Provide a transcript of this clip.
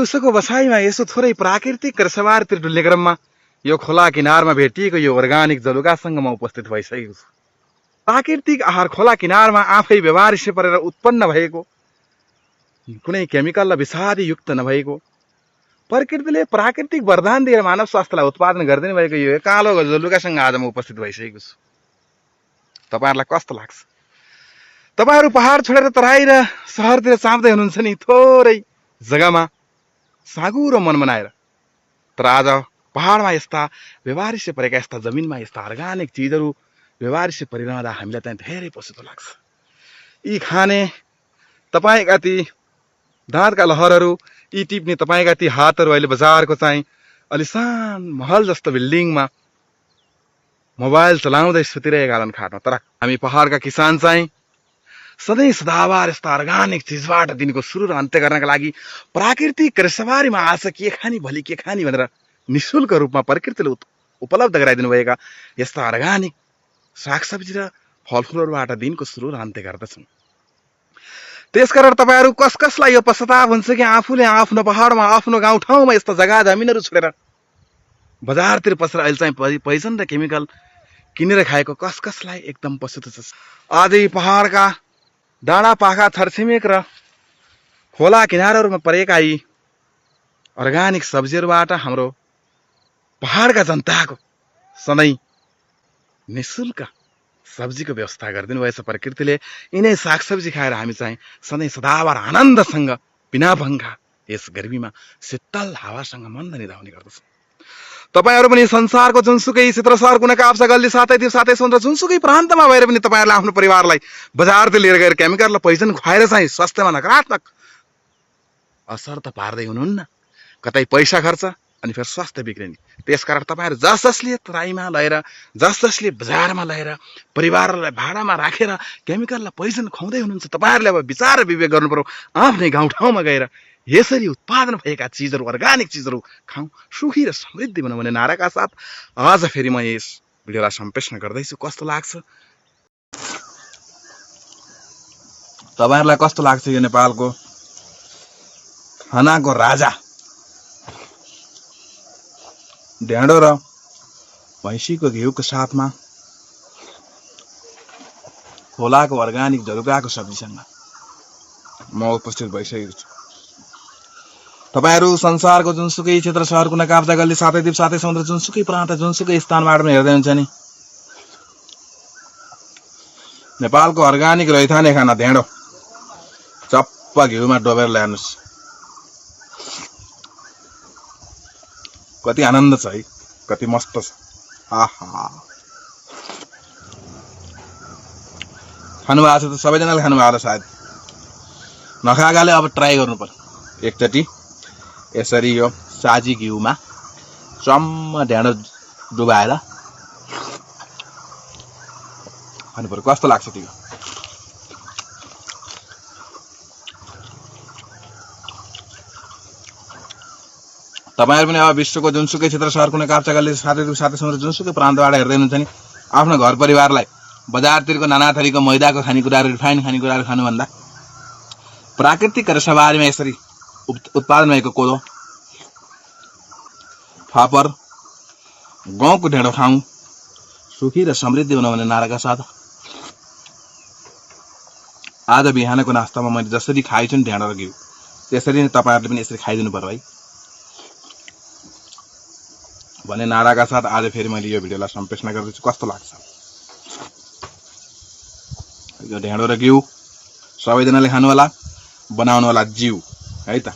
उसको बसाइमा यसो थोरै प्राकृतिक र सवारतिर डुल्ने क्रममा यो खोला किनारमा भेटिएको यो अर्गानिक जलुकासँग म उपस्थित भइसकेको छु। प्राकृतिक आहार खोला किनारमा आफै व्यवहारिसे परेर उत्पन्न भएको, कुनै केमिकल र विषादी युक्त नभएको, प्रकृतिले प्राकृतिक वरदान दिएर मानव स्वास्थ्यलाई उत्पादन गरिदिनु भएको यो कालो जलुकासँग आज म उपस्थित भइसकेको छु। तपाईहरुलाई कस्तो लाग्छ? तपाईहरु पहाड छोडेर तराई र शहरतिर चाप्दै हुनुहुन्छ नि थोरै जग्गामा साँगुरो मन बनाएर, तर आज पहाडमा यस्ता व्यवहारिसे परेका यस्ता जमिनमा यस्ता अर्गानिक चिजहरू व्यवहारिसे परिरहँदा हामीलाई त्यहाँ धेरै पछुतो लाग्छ। यी खाने तपाईका ती दाँतका लहरहरू, यी टिप्ने तपाईका ती हातहरू अहिले बजारको चाहिँ अलिसान महल जस्तो बिल्डिङमा मोबाइल चलाउँदै सुतिरहेका छन् खाटमा, तर हामी पहाडका किसान चाहिँ सधैँ सदाबार यस्ता अर्गानिक चिजबाट दिनको सुरु र अन्त्य गर्नका लागि प्राकृतिक रेसबारीमा आज के खानी भोलि के खानी भनेर निशुल्क रूपमा प्रकृतिले उपलब्ध गराइदिनु भएका यस्ता अर्गानिक सागसब्जी र फलफुलहरूबाट दिनको सुरु र अन्त्य गर्दछौँ। त्यसकारण तपाईहरु कसलाई यो पश्चाताप हुन्छ कि आफूले आफ्नो पहाडमा आफ्नो गाउँठाउँमा यस्ता जग्गा जमिनहरू छोडेर बजारतिर पसेर अहिले चाहिँ पोइजन र केमिकल किनेर खाएको कसलाई एकदम पछुतो छ। आज यी पहाडका डाँडा पाखा छरछिमेक र खोला किनारहरूमा परेका यी अर्गानिक सब्जीहरूबाट हाम्रो पहाडका जनताको सधैँ निशुल्क सब्जीको व्यवस्था गरिदिनु भएछ प्रकृतिले। यिनै सागसब्जी खाएर हामी चाहिँ सधैँ सदाबार आनन्दसँग बिना भङ्गा यस गर्मीमा शीतल हावासँग मन्द निदाउने गर्दछौँ। तपाईहरु पनि संसारको जुनसुकै क्षेत्र सहर कुना काप्चा गल्ली साथै त्यो साथै समुद्र जुनसुकै प्रान्तमा भएर पनि तपाईहरुले आफ्नो परिवारलाई बजारतिर लिएर गएर केमिकल र पोइजन खुवाएर चाहिँ स्वास्थ्यमा नकारात्मक असर त पार्दै हुनुहुन्न। कतै पैसा खर्च अनि फेरि स्वास्थ्य बिग्रिने। त्यसकारण तपाईहरु जसले तराईमा लगेर जसले बजारमा लगेर परिवारलाई भाडामा राखेर केमिकल र पोइजन खुवाउँदै हुनुहुन्छ, तपाईहरुले अब विचार र विवेक गर्नु पर्यो। आफ्नै गाउँठाउँमा गएर यसरी उत्पादन भएका चिजहरू अर्गानिक चिजहरू खाउँ, सुखी र समृद्धि बनाउँ भन्ने नाराका साथ आज फेरि म यस भिडियोलाई सम्प्रेषण गर्दैछु। कस्तो लाग्छ तपाईहरुलाई? कस्तो लाग्छ यो नेपालको खानाको राजा ढेँडो र भैँसीको घिउको साथमा खोलाको अर्गानिक जलुकाको सब्जीसँग म उपस्थित भइसकेको छु। तपाईहरु संसारको जुनसुकै क्षेत्र सहर कुना काप्चा गल्ली साथै द्वीप साथै समुद्र जुनसुकै प्रान्त जुनसुकै स्थानबाट पनि हेर्दै हुन्छ नि, नेपालको अर्गानिक रैथाने खाना ढेँडो चप्प घिउमा डोबेर ल्याउनुस्। कति आनन्द छ है, कति मस्त छ। आहा, खानुभएको छ त सबैजनाले खानुभएको छ सायद। नखाएकाले अब ट्राई गर्नु पर्यो एकचोटि। यसरी यो साजी घिउमा चम्म ढेँडो डुबाएर खानु पर्यो। कस्तो लाग्छ तिमी? तपाईहरु पनि अब विश्वको जुनसुकै क्षेत्र सहर कुनै काप्चा गल्ली साथै समुद्र जुनसुकै प्रान्तबाट हेर्दै हुनुहुन्छ नि, आफ्नो घर परिवारलाई बजारतिरको नाना थरीको मैदाको खानेकुराहरू रिफाइन खानेकुराहरू खानुभन्दा प्राकृतिक रेसाबारीमा यसरी उत्पादन भएको कोदो फापर गाउँको ढेँडो खाउँ, सुखी र समृद्धि बनाउने नाराका साथ आज बिहानको नास्तामा मैले जसरी खाएछु नि ढेँडो र घिउ, त्यसरी नै तपाईहरुले पनि यसरी खाइदिनु पर्यो है भन्ने नाराका साथ आज फेरि मैले यो भिडियोलाई सम्प्रेषण गर्दैछु। कस्तो लाग्छ यो ढेँडो र घिउ? सबैजनाले खानु होला, बनाउनु होला जिउ है त।